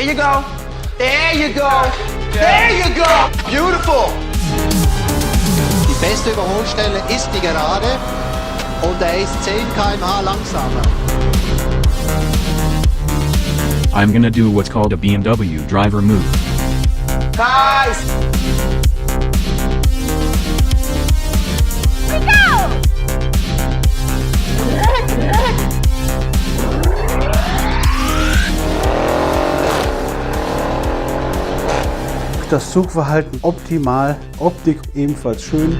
There you go. There you go. There you go. Beautiful. Die beste Überholstelle ist die Gerade und er ist 10 km/h langsamer. I'm gonna do what's called a BMW driver move. Guys. We go! Das Zugverhalten optimal, Optik ebenfalls schön.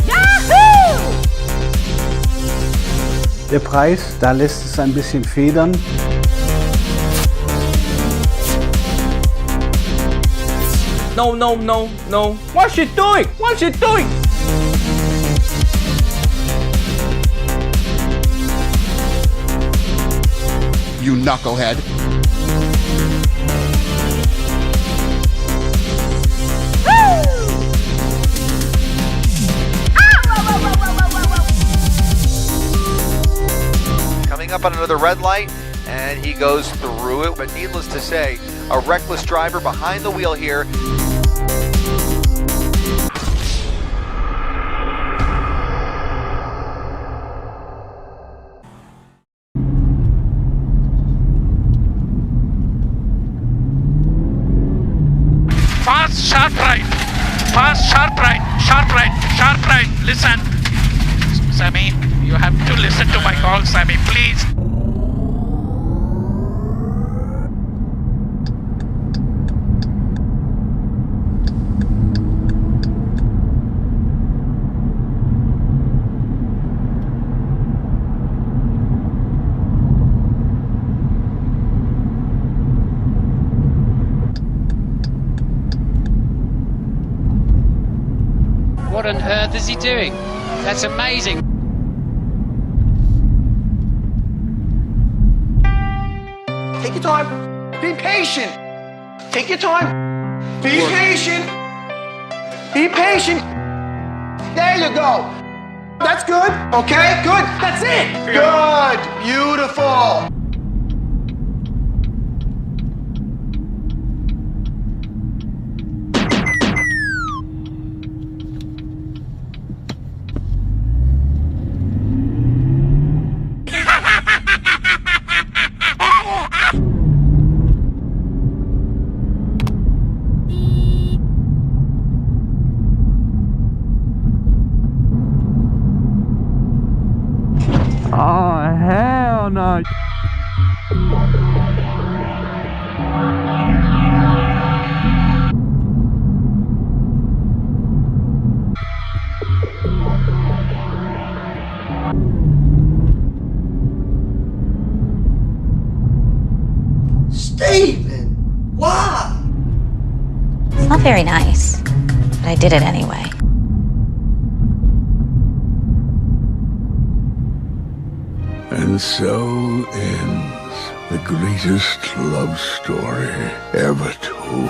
Yahoo! Der Preis, da lässt es ein bisschen federn. No, no, no, no. What's she doing? What's she doing? You knucklehead. Coming up on another red light, and he goes through it. But needless to say, a reckless driver behind the wheel here. Fast, sharp right. Fast, sharp right. Sharp right. Sharp right. Listen. Sammy, you have to listen to my call, Sammy, please. What on earth is he doing? That's amazing. Take your time. Be patient. Take your time. Be patient. Be patient. There you go. That's good. Okay, good. That's it. Good. Beautiful. Oh, hell no. Steven, why? It's not very nice, but I did it anyway. And so ends the greatest love story ever told.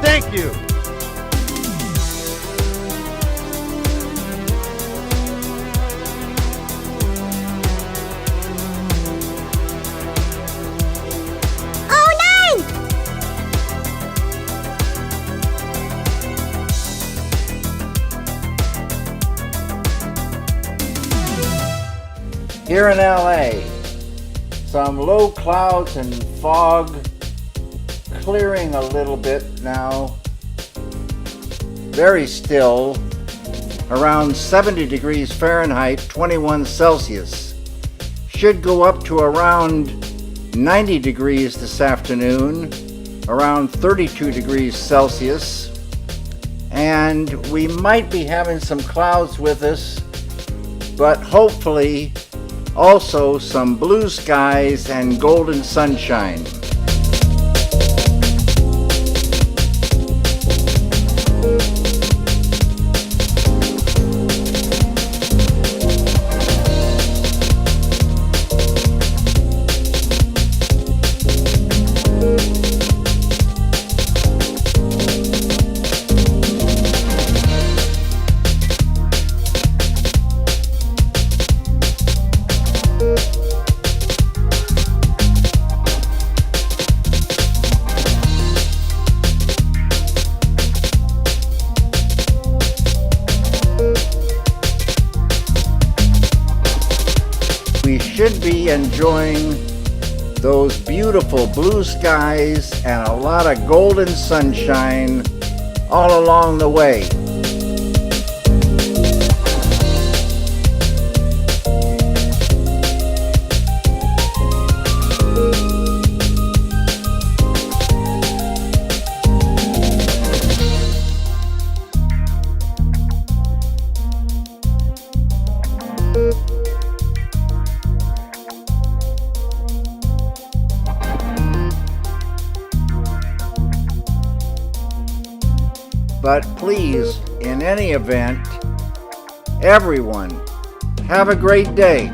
Thank you. Here in LA, some low clouds and fog clearing a little bit now. Very still, around 70 degrees Fahrenheit, 21 Celsius. Should go up to around 90 degrees this afternoon, around 32 degrees Celsius. And we might be having some clouds with us, but hopefully also some blue skies and golden sunshine. We should be enjoying those beautiful blue skies and a lot of golden sunshine all along the way. But please, in any event, everyone, have a great day.